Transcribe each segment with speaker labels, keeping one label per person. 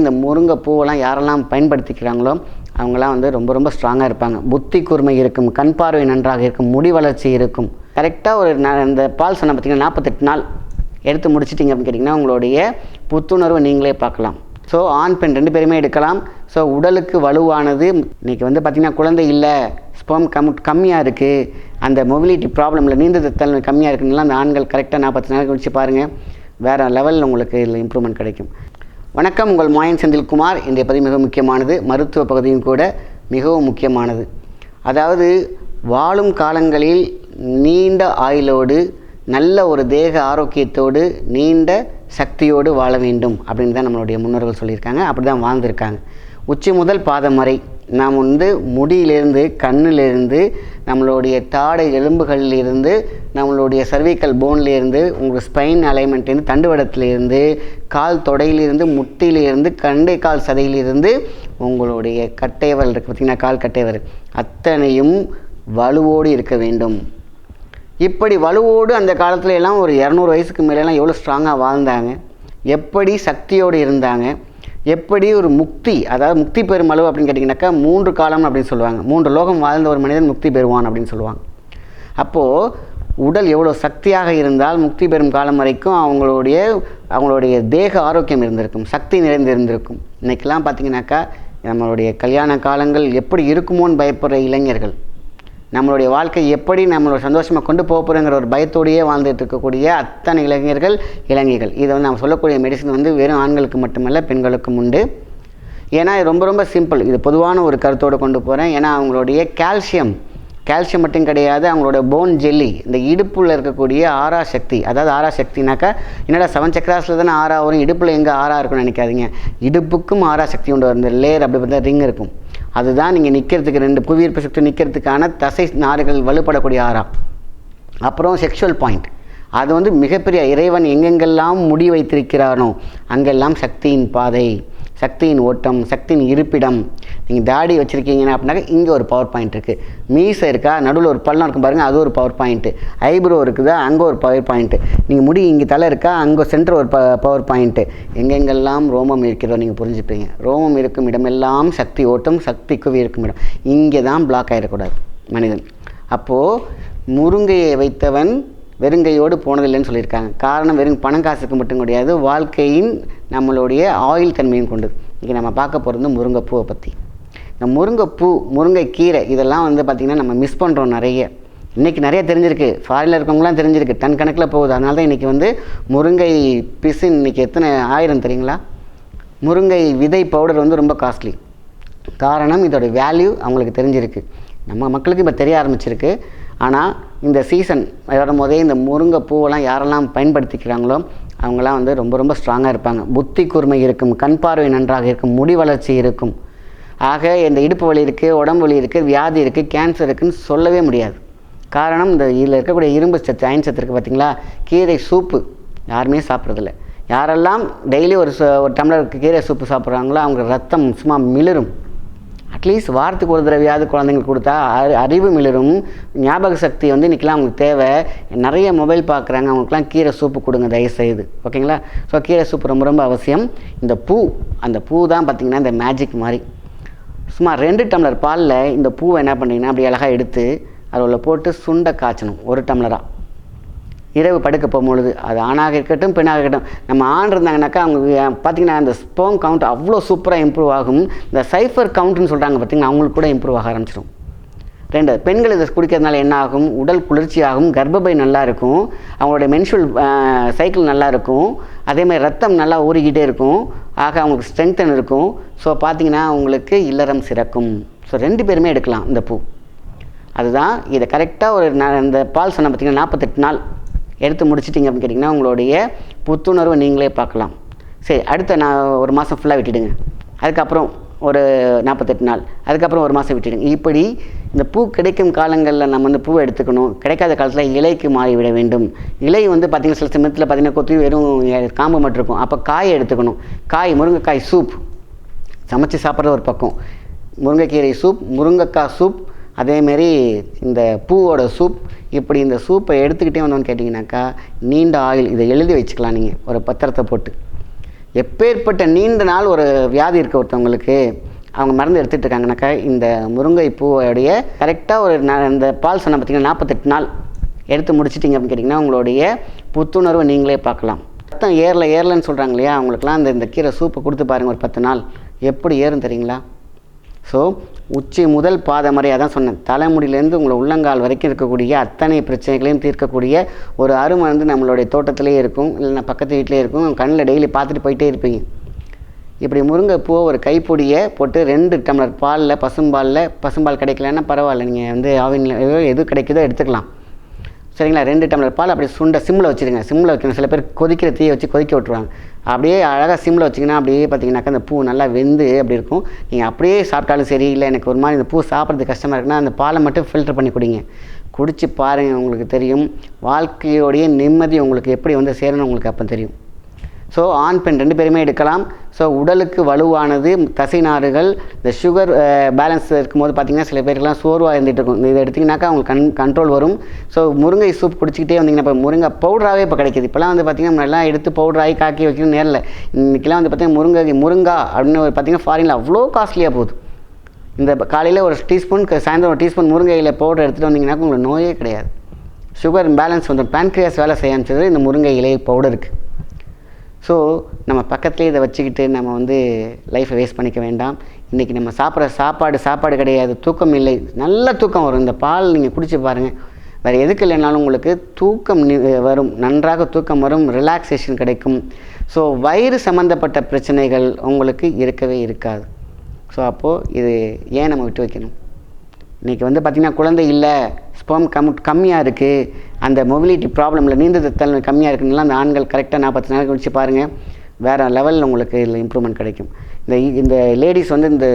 Speaker 1: இந்த முருங்கை பூவெல்லாம் யாரெல்லாம் பயன்படுத்திக்கிறாங்களோ அவங்களாம் வந்து ரொம்ப ரொம்ப ஸ்ட்ராங்காக இருப்பாங்க. புத்தி கூர்மை இருக்கும், கண் பார்வை நன்றாக இருக்கும், முடி வளர்ச்சி இருக்கும். கரெக்டாக ஒரு இந்த பால் சொன்ன பார்த்திங்கன்னா 48 நாள் எடுத்து முடிச்சிட்டிங்க அப்படின்னு கேட்டிங்கன்னா உங்களுடைய புத்துணர்வை நீங்களே பார்க்கலாம். ஸோ ஆண் பெண் 2 பேருமே எடுக்கலாம். ஸோ உடலுக்கு வலுவானது. இன்றைக்கி வந்து பார்த்திங்கன்னா குழந்தை இல்லை, ஸ்பெர்ம் கம்மியாக இருக்குது, அந்த மொபிலிட்டி ப்ராப்ளமில் நீந்துதல் கம்மியாக இருக்குன்னா அந்த ஆண்கள் கரெக்டாக 40 நாளைக்கு வச்சு பாருங்கள், வேறு லெவலில் உங்களுக்கு இதில் இம்ப்ரூவ்மெண்ட் கிடைக்கும். வணக்கம், உங்கள் மாயன் செந்தில்குமார். இன்றைய பதிவு மிக முக்கியமானது, மருத்துவ பகுதியும் கூட மிகவும் முக்கியமானது. அதாவது வாழும் காலங்களில் நீண்ட ஆயுளோடு நல்ல ஒரு தேக ஆரோக்கியத்தோடு நீண்ட சக்தியோடு வாழ வேண்டும் அப்படின்னு தான் நம்மளுடைய முன்னோர்கள் சொல்லியிருக்காங்க. அப்படி தான் வாழ்ந்திருக்காங்க. உச்சி முதல் பாதம் வரை நாம் வந்து முடியிலிருந்து, கண்ணிலிருந்து, நம்மளுடைய தாடை எலும்புகளிலிருந்து, நம்மளுடைய சர்விக்கல் போன்லேருந்து, உங்கள் ஸ்பைன் அலைன்மெண்ட்லேருந்து, தண்டுவடத்திலிருந்து, கால் தொடையிலிருந்து, முட்டியிலிருந்து, கண்டை கால் சதையிலிருந்து, உங்களுடைய கட்டைவல் இருக்குது பார்த்திங்கன்னா, கால் கட்டைவர் அத்தனையும் வலுவோடு இருக்க வேண்டும். இப்படி வலுவோடு அந்த காலத்துல எல்லாம் ஒரு 200 வயசுக்கு மேலெல்லாம் எவ்வளோ ஸ்ட்ராங்காக வாழ்ந்தாங்க, எப்படி சக்தியோடு இருந்தாங்க, எப்படி ஒரு முக்தி, அதாவது முக்தி பெறும் அளவு அப்படின்னு கேட்டிங்கனாக்கா 3 காலம் அப்படின்னு சொல்லுவாங்க. 3 லோகம் வாழ்ந்த ஒரு மனிதன் முக்தி பெறுவான் அப்படின்னு சொல்லுவாங்க. அப்போது உடல் எவ்வளோ சக்தியாக இருந்தால் முக்தி பெறும் காலம் வரைக்கும் அவங்களுடைய தேக ஆரோக்கியம் இருந்திருக்கும், சக்தி நிறைந்திருந்திருக்கும். இன்றைக்கெல்லாம் பார்த்திங்கனாக்கா நம்மளுடைய கல்யாண காலங்கள் எப்படி இருக்குமோன்னு பயப்படுற இளைஞர்கள், நம்மளுடைய வாழ்க்கை எப்படி நம்மளோட சந்தோஷமாக கொண்டு போகிறோங்கிற ஒரு பயத்தோடையே வாழ்ந்துட்டு இருக்கக்கூடிய அத்தனை இளைஞர்கள், இளைஞர்கள். இதை வந்து நம்ம சொல்லக்கூடிய மெடிசன் வந்து வெறும் ஆண்களுக்கு மட்டுமல்ல, பெண்களுக்கும் உண்டு. ஏன்னா இது ரொம்ப ரொம்ப சிம்பிள். இது பொதுவான ஒரு கருத்தோடு கொண்டு போகிறேன். ஏன்னா அவங்களுடைய கால்சியம் மட்டும் கிடையாது, அவங்களோட போன் ஜெல்லி, இந்த இடுப்பில் இருக்கக்கூடிய ஆறா சக்தி. அதாவது ஆறா சக்தினாக்கா என்னடா 7 சக்கராஸில் தானே ஆறா வரும், இடுப்பில் எங்கே ஆறா இருக்குன்னு நினைக்காதீங்க. இடுப்புக்கும் ஆறா சக்தி உண்டு. அந்த லேயர் அப்படி பார்த்தா ரிங் இருக்கும். அதுதான் நீங்கள் நிற்கிறதுக்கு 2 புவியீர்ப்பு சக்தி நிற்கிறதுக்கான தசை நார்கள் வலுப்படக்கூடிய ஆறா. அப்புறம் செக்ஷுவல் பாயிண்ட், அது வந்து மிகப்பெரிய இறைவன் எங்கெங்கெல்லாம் முடி வைத்திருக்கிறானோ அங்கெல்லாம் சக்தியின் பாதை, சக்தியின் ஓட்டம், சக்தியின் இருப்பிடம். நீங்கள் தாடி வச்சுருக்கீங்கன்னா அப்படின்னாக்கா இங்கே ஒரு பவர் பாயிண்ட் இருக்குது. மீசை இருக்கா, நடுவில் ஒரு பள்ளம் இருக்கும் பாருங்கள், அது ஒரு பவர் பாயிண்ட்டு. ஐப்ரோ இருக்குதா, அங்கே ஒரு பவர் பாயிண்ட்டு. நீங்கள் முடி இங்கே தலை இருக்கா, அங்கே சென்டர் ஒரு பவர் பாயிண்ட்டு. எங்கெங்கெல்லாம் ரோமம் இருக்கிறதோ நீங்கள் புரிஞ்சுப்பீங்க. ரோமம் இருக்கும் இடமெல்லாம் சக்தி ஓட்டம், சக்தி குவி இருக்கும் இடம். இங்கே தான் பிளாக் ஆகிடக்கூடாது மனிதன். அப்போது முருங்கையை வைத்தவன் வெறுங்கையோடு போனதில்லைன்னு சொல்லியிருக்காங்க. காரணம் வெறும் பணம் காசுக்கு மட்டும் கிடையாது, வாழ்க்கையின் நம்மளுடைய ஆயில் தன்மையும் கொண்டு. இன்றைக்கி நம்ம பார்க்க போகிறது முருங்கைப்பூவை பற்றி. இந்த முருங்கைப்பூ, முருங்கைக்கீரை இதெல்லாம் வந்து பார்த்திங்கன்னா நம்ம மிஸ் பண்ணுறோம் நிறைய. இன்றைக்கி நிறைய தெரிஞ்சிருக்கு, ஃபாரினில் இருக்கவங்களாம் தெரிஞ்சிருக்கு, டன் கணக்கில் போகுது. அதனால தான் இன்றைக்கி வந்து முருங்கை பிசு இன்றைக்கி எத்தனை 1000 தெரியுங்களா? முருங்கை விதை பவுடர் வந்து ரொம்ப காஸ்ட்லி. காரணம் இதோட வேல்யூ அவங்களுக்கு தெரிஞ்சிருக்கு, நம்ம மக்களுக்கு இப்போ தெரிய ஆரம்பிச்சிருக்கு. ஆனால் இந்த சீசன் வரும்போதே இந்த முருங்கை பூவெல்லாம் யாரெல்லாம் பயன்படுத்திக்கிறாங்களோ அவங்களாம் வந்து ரொம்ப ரொம்ப ஸ்ட்ராங்காக இருப்பாங்க. புத்தி கூர்மை இருக்கும், கண் பார்வை நன்றாக இருக்கும், முடி வளர்ச்சி இருக்கும். ஆக இந்த இடுப்பு வலி இருக்குது, உடம்பு வலி இருக்குது, வியாதி இருக்குது, கேன்சர் இருக்குதுன்னு சொல்லவே முடியாது. காரணம் இந்த இதில் இருக்கக்கூடிய இரும்பு சத்து, அயன் சத்து இருக்குது பார்த்திங்களா. கீரை சூப்பு யாருமே சாப்பிட்றதில்ல. யாரெல்லாம் டெய்லி ஒரு டம்ளர் கீரை சூப்பு சாப்பிட்றாங்களோ அவங்க ரத்தம் சும்மா மிளிரும். அட்லீஸ்ட் வாரத்துக்கு ஒரு தடவையாவது குழந்தைங்களுக்கு கொடுத்தா அறிவு மிளிரும், ஞாபக சக்தி வந்து இன்றைக்கெலாம் அவங்களுக்கு தேவை. நிறைய மொபைல் பார்க்குறாங்க, அவங்களுக்குலாம் கீரை சூப்பு கொடுங்க தயவுசெய்து, ஓகேங்களா? ஸோ கீரை சூப்பு ரொம்ப ரொம்ப அவசியம். இந்த பூ, அந்த பூ தான் பார்த்திங்கன்னா இந்த மேஜிக் மாதிரி. சும்மா 2 டம்ளர் பாலில் இந்த பூவை என்ன பண்ணிங்கன்னா அப்படி அழகாக எடுத்து அதில் போட்டு சுண்டை காய்ச்சணும் 1 டம்ளராக. இரவு படுக்க போகும்பொழுது அது ஆணாக இருக்கட்டும் பெண்ணாக இருக்கட்டும், நம்ம ஆண் இருந்தாங்கனாக்கா அவங்க பார்த்திங்கன்னா அந்த ஸ்பெர்ம் கவுண்ட் அவ்வளோ சூப்பராக இம்ப்ரூவ் ஆகும். இந்த சைஃபர் கவுண்ட்னு சொல்கிறாங்க பார்த்திங்கன்னா, அவங்களுக்கு கூட இம்ப்ரூவ் ஆக ஆரம்பிச்சிடும். 2 பெண்கள் இதை குடிக்கிறதுனால என்ன ஆகும், உடல் குளிர்ச்சியாகும், கர்ப்பப்பை நல்லா இருக்கும், அவங்களுடைய மென்சுவல் சைக்கிள் நல்லா இருக்கும், அதேமாதிரி ரத்தம் நல்லா ஊறிக்கிட்டே இருக்கும். ஆக அவங்களுக்கு ஸ்ட்ரென்த்தன் இருக்கும். ஸோ பார்த்திங்கன்னா அவங்களுக்கு இல்லறம் சிறக்கும். ஸோ 2 பேருமே எடுக்கலாம் இந்த பூ. அதுதான் இதை கரெக்டாக ஒரு இந்த பால் சொன்ன பார்த்திங்கன்னா 48 நாள் எடுத்து முடிச்சிட்டிங்க அப்படின்னு கேட்டிங்கன்னா உங்களுடைய புத்துணர்வை நீங்களே பார்க்கலாம். சரி, அடுத்த நான் 1 மாதம் ஃபுல்லாக விட்டுடுங்க. அதுக்கப்புறம் ஒரு 48 நாள், அதுக்கப்புறம் 1 மாதம் விட்டுடுங்க. இப்படி இந்த பூ கிடைக்கும் காலங்களில் நம்ம வந்து பூவை எடுத்துக்கணும். கிடைக்காத காலத்தில் இலைக்கு மாறிவிட வேண்டும். இலை வந்து பார்த்திங்கன்னா சில சமயத்தில் பார்த்திங்கன்னா கொத்தி வெறும் காம்பு மட்டும் இருக்கும். அப்போ காயை எடுத்துக்கணும். காய், முருங்கைக்காய் சூப் சமைச்சு சாப்பிட்றது ஒரு பக்கம், முருங்கைக்கீரை சூப், முருங்கைக்காய் சூப், அதேமாரி இந்த பூவோட சூப். இப்படி இந்த சூப்பை எடுத்துக்கிட்டே வந்தோன்னு கேட்டிங்கனாக்கா நீண்ட ஆயில். இதை எழுதி வச்சுக்கலாம் நீங்கள் ஒரு பத்திரத்தை போட்டு. எப்பேற்பட்ட நீண்ட நாள் ஒரு வியாதி இருக்க ஒருத்தவங்களுக்கு அவங்க மருந்து எடுத்துகிட்டு இருக்காங்கனாக்கா இந்த முருங்கை பூவோடைய கரெக்டாக ஒரு இந்த பால் சொன்ன பார்த்திங்கன்னா 48 நாள் எடுத்து முடிச்சிட்டிங்க அப்படின்னு கேட்டிங்கன்னா உங்களுடைய புத்துணர்வை நீங்களே பார்க்கலாம். ரத்தம் ஏறலன்னு சொல்கிறாங்க இல்லையா, அவங்களுக்குலாம் இந்த கீரை சூப்பை கொடுத்து பாருங்கள் ஒரு 10 நாள் எப்படி ஏறும் தெரியுங்களா. ஸோ உச்சி முதல் பாதம் வரை அதான் சொன்னேன், தலைமுடியிலேருந்து உங்களை உள்ளங்கால் வரைக்கும் இருக்கக்கூடிய அத்தனை பிரச்சனைகளையும் தீர்க்கக்கூடிய ஒரு அருமருந்து நம்மளுடைய தோட்டத்திலே இருக்கும், இல்லைன்னா பக்கத்து வீட்டிலே இருக்கும், கண்ணில் டெய்லி பார்த்துட்டு போயிட்டே இருப்பீங்க. இப்படி முருங்கைப்பூவை ஒரு கைப்பொடியை போட்டு 2 டம்ளர் பாலில் பசும்பால் கிடைக்கலன்னா பரவாயில்ல, நீங்கள் வந்து ஆவினில் எது கிடைக்குதோ எடுத்துக்கலாம் சரிங்களா. 2 டம்ளர் பால் அப்படி சிம்மில் வச்சுருங்க. சிம்மில் வைக்கணும். சில பேர் கொதிக்கிற தீயை வச்சு கொதிக்க விட்ருவாங்க. அப்படியே அழகாக சிம்மில் வச்சிங்கன்னா அப்படியே பார்த்தீங்கன்னாக்கா அந்த பூ நல்லா வெந்து அப்படி இருக்கும். நீங்கள் அப்படியே சாப்பிட்டாலும் சரி, இல்லை எனக்கு ஒரு மாதிரி இந்த பூ சாப்பிட்றது கஷ்டமாக இருக்குன்னா அந்த பாலை மட்டும் ஃபில்டர் பண்ணி குடிங்க. குடித்து பாருங்கள், உங்களுக்கு தெரியும் வாழ்க்கையோடைய நிம்மதி உங்களுக்கு எப்படி வந்து சேரணும் உங்களுக்கு அப்போ தெரியும். ஸோ ஆண் பெண் 2 பேருமே எடுக்கலாம். ஸோ உடலுக்கு வலுவானது, தசை நாறுகள், இந்த சுகர் பேலன்ஸ் இருக்கும்போது பார்த்திங்கன்னா சில பேருக்குலாம் சோர்வாக இருந்துகிட்டு இருக்கும். இதை எடுத்திங்கனாக்கா அவங்களுக்கு கண்ட்ரோல் வரும். ஸோ முருங்கை சூப் குடிச்சிக்கிட்டே வந்திங்கன்னா இப்போ முருங்கை பவுடராகவே இப்போ கிடைக்கிது. இப்போலாம் வந்து பார்த்திங்கன்னா முன்னெல்லாம் எடுத்து பவுடராகி காக்கி வைக்கணும் நேரில். இன்றைக்கெலாம் வந்து பார்த்திங்கன்னா முருங்கா அப்படின்னு பார்த்திங்கன்னா ஃபாரினில் அவ்வளோ காஸ்ட்லியாக போகுது. இந்த காலையில் ஒரு டீஸ்பூன், சாயந்தரம் ஒரு டீஸ்பூன் முருங்கையில் பவுடர் எடுத்துகிட்டு வந்திங்கனாக்கா உங்களுக்கு நோயே கிடையாது. சுகர் பேலன்ஸ் வந்து பேன்க்ரியாஸ் வேலை செய்ய ஆரம்பிச்சது இந்த முருங்கை இலை பவுடருக்கு. ஸோ நம்ம பக்கத்துலேயே இதை வச்சுக்கிட்டு நம்ம வந்து லைஃப்பை வேஸ்ட் பண்ணிக்க வேண்டாம். இன்றைக்கி நம்ம சாப்பிட்ற சாப்பாடு கிடையாது, தூக்கம் இல்லை. நல்ல தூக்கம் வரும். இந்த பால் நீங்கள் குடிச்சு பாருங்கள். வேறு எதுக்கு இல்லைனாலும் உங்களுக்கு தூக்கம் வரும், நன்றாக தூக்கம் வரும், ரிலாக்ஸேஷன் கிடைக்கும். ஸோ வயிறு சம்மந்தப்பட்ட பிரச்சனைகள் உங்களுக்கு இருக்கவே இருக்காது. ஸோ அப்போது இது ஏன் நம்ம விட்டு வைக்கணும்? இன்றைக்கி வந்து பார்த்திங்கன்னா குழந்தை இல்லை, ஸ்பெர்ம் கம்மியாக இருக்குது, அந்த மொபிலிட்டி ப்ராப்ளமில் நீந்துதல் கம்மியாக இருக்குன்னா அந்த ஆண்கள் கரெக்டாக 40 நாளைக்கு குடிச்சு பாருங்கள், வேறு லெவலில் உங்களுக்கு இதில் இம்ப்ரூவ்மெண்ட் கிடைக்கும். இந்த லேடிஸ் வந்து இந்த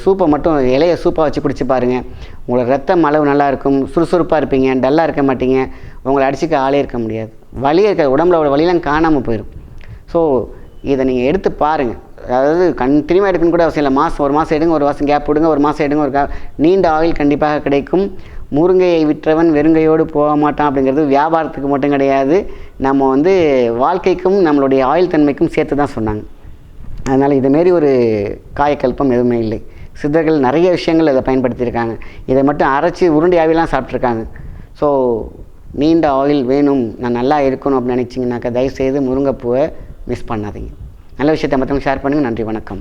Speaker 1: சூப்பை மட்டும் இலைய சூப்பாக வச்சு குடிச்சு பாருங்கள். உங்களுக்கு ரத்தம் அளவு நல்லாயிருக்கும், சுறுசுறுப்பாக இருப்பீங்க, டல்லாக இருக்க மாட்டீங்க, உங்களை அடிச்சுக்க ஆளே இருக்க முடியாது, வலி இருக்க உடம்புல வலியெல்லாம் காணாமல் போயிடும். ஸோ இதை நீங்கள் எடுத்து பாருங்கள். அதாவது கண்டினியூவாக எடுக்கணும் கூட அவசியம் இல்லை. ஒரு மாதம் எடுங்க, ஒரு மாதம் கேப் விடுங்க, ஒரு மாதம் எடுங்க, நீண்ட ஆயில் கண்டிப்பாக கிடைக்கும். முருங்கையை விற்றவன் வெறுங்கையோடு போக மாட்டான் அப்படிங்கிறது வியாபாரத்துக்கு மட்டும் கிடையாது, நம்ம வந்து வாழ்க்கைக்கும் நம்மளுடைய ஆயில் தன்மைக்கும் சேர்த்து தான் சொன்னாங்க. அதனால் இதுமாரி ஒரு காயக்கல்பம் எதுவுமே இல்லை. சித்தர்கள் நிறைய விஷயங்கள் இதை பயன்படுத்தியிருக்காங்க. இதை மட்டும் அரைச்சி உருண்டையாகலாம் சாப்பிட்ருக்காங்க. ஸோ நீண்ட ஆயில் வேணும், நான் நல்லா இருக்கணும் அப்படின்னு நினச்சிங்கனாக்கா தயவுசெய்து முருங்கைப்பூவை மிஸ் பண்ணாதீங்க. நல்ல விஷயத்தை மற்றவங்க ஷேர் பண்ணுங்கள். நன்றி, வணக்கம்.